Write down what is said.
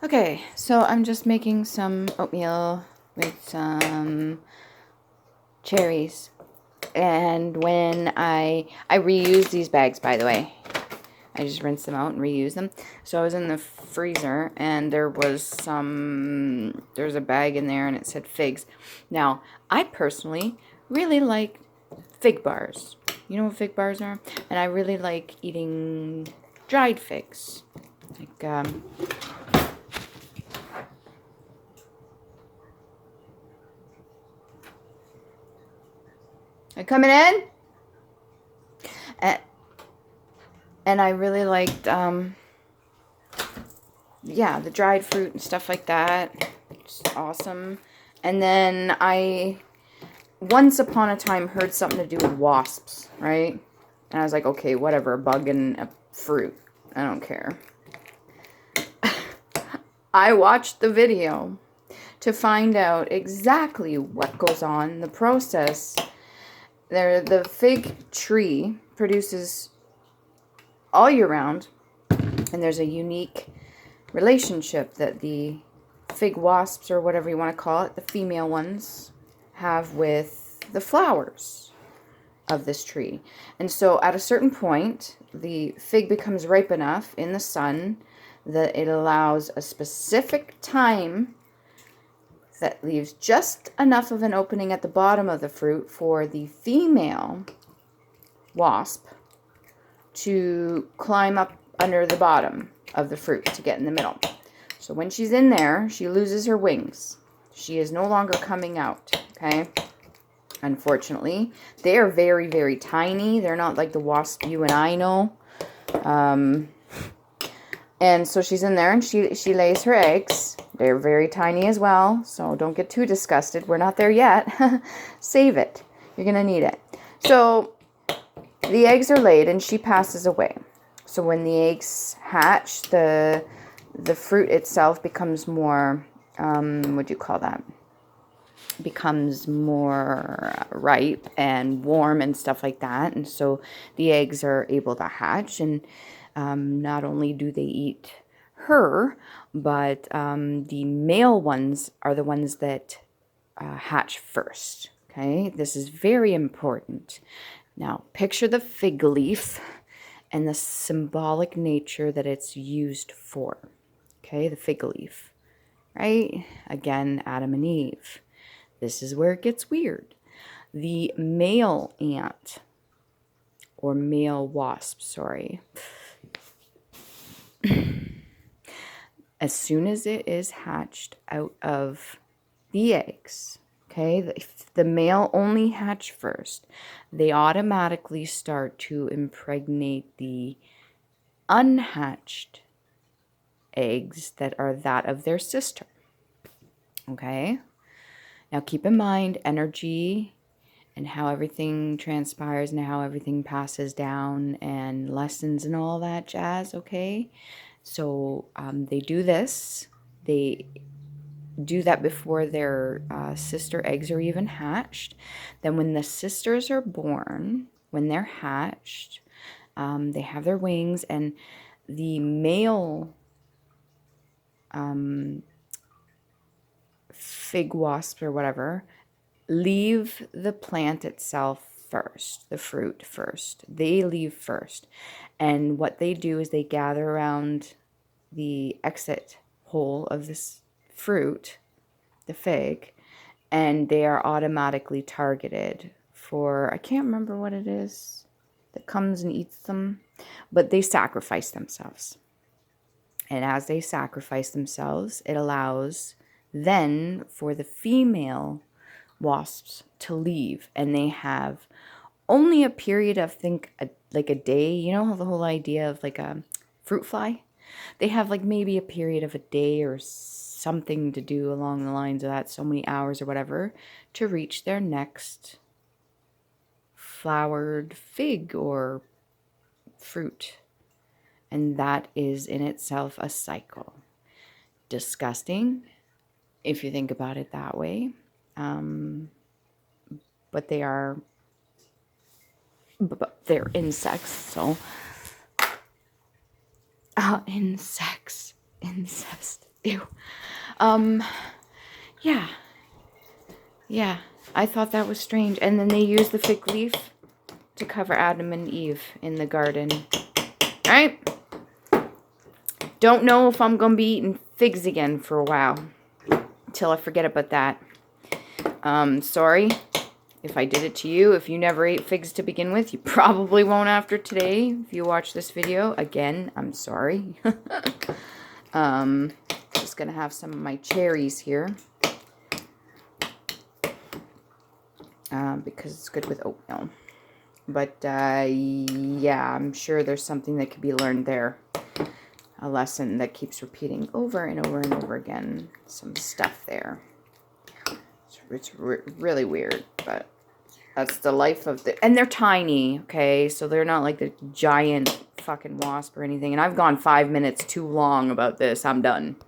Okay, so I'm just making some oatmeal with some cherries. And when I reuse these bags, by the way. I just rinse them out and reuse them. So I was in the freezer and there's a bag in there and it said figs. Now, I personally really like fig bars. You know what fig bars are? And I really like eating dried figs. Like, are you coming in? And I really liked, yeah, the dried fruit and stuff like that. It's awesome. And then I, once upon a time, heard something to do with wasps, right? And I was like, okay, whatever, a bug and a fruit. I don't care. I watched the video to find out exactly what goes on in the process. The fig tree produces all year round, and there's a unique relationship that the fig wasps, or whatever you want to call it, the female ones, have with the flowers of this tree. And so at a certain point, the fig becomes ripe enough in the sun that it allows a specific time that leaves just enough of an opening at the bottom of the fruit for the female wasp to climb up under the bottom of the fruit to get in the middle. So when she's in there, she loses her wings. She is no longer coming out, okay? Unfortunately, they are very, very tiny. They're not like the wasp you and I know. And so she's in there and she lays her eggs. They're very tiny as well, so don't get too disgusted. We're not there yet. Save it. You're going to need it. So the eggs are laid and she passes away. So when the eggs hatch, the fruit itself becomes more, what do you call that? Becomes more ripe and warm and stuff like that. And so the eggs are able to hatch, and not only do they eat her, but the male ones are the ones that hatch first. Okay, this is very important. Now, picture the fig leaf and the symbolic nature that it's used for. Okay, the fig leaf, right? Again, Adam and Eve. This is where it gets weird. The male ant, or male wasp, sorry, as soon as it is hatched out of the eggs, okay, the male only hatch first, they automatically start to impregnate the unhatched eggs that are that of their sister. Okay? Now keep in mind energy and how everything transpires and how everything passes down and lessons and all that jazz, okay? So they do this. They do that before their sister eggs are even hatched. Then when the sisters are born, when they're hatched, they have their wings, and the male fig wasps or whatever leave the plant itself first, the fruit first. They leave first. And what they do is they gather around the exit hole of this fruit, the fig, and they are automatically targeted for, I can't remember what it is that comes and eats them, but they sacrifice themselves. And as they sacrifice themselves, it allows then for the female wasps to leave, and they have only a period of, like a day. You know, the whole idea of like a fruit fly? They have like maybe a period of a day or something to do along the lines of that, so many hours or whatever, to reach their next flowered fig or fruit. And that is in itself a cycle. Disgusting, if you think about it that way. But they're insects, so incest. Ew. Yeah. Yeah. I thought that was strange. And then they used the fig leaf to cover Adam and Eve in the garden. Right? Don't know if I'm going to be eating figs again for a while. Until I forget about that. Sorry if I did it to you. If you never ate figs to begin with, you probably won't after today. If you watch this video, again, I'm sorry. Just going to have some of my cherries here. Because it's good with oatmeal. But, yeah, I'm sure there's something that could be learned there. A lesson that keeps repeating over and over and over again. Some stuff there. It's really weird, but that's the life of the... And they're tiny, okay? So they're not like the giant fucking wasp or anything. And I've gone 5 minutes too long about this. I'm done.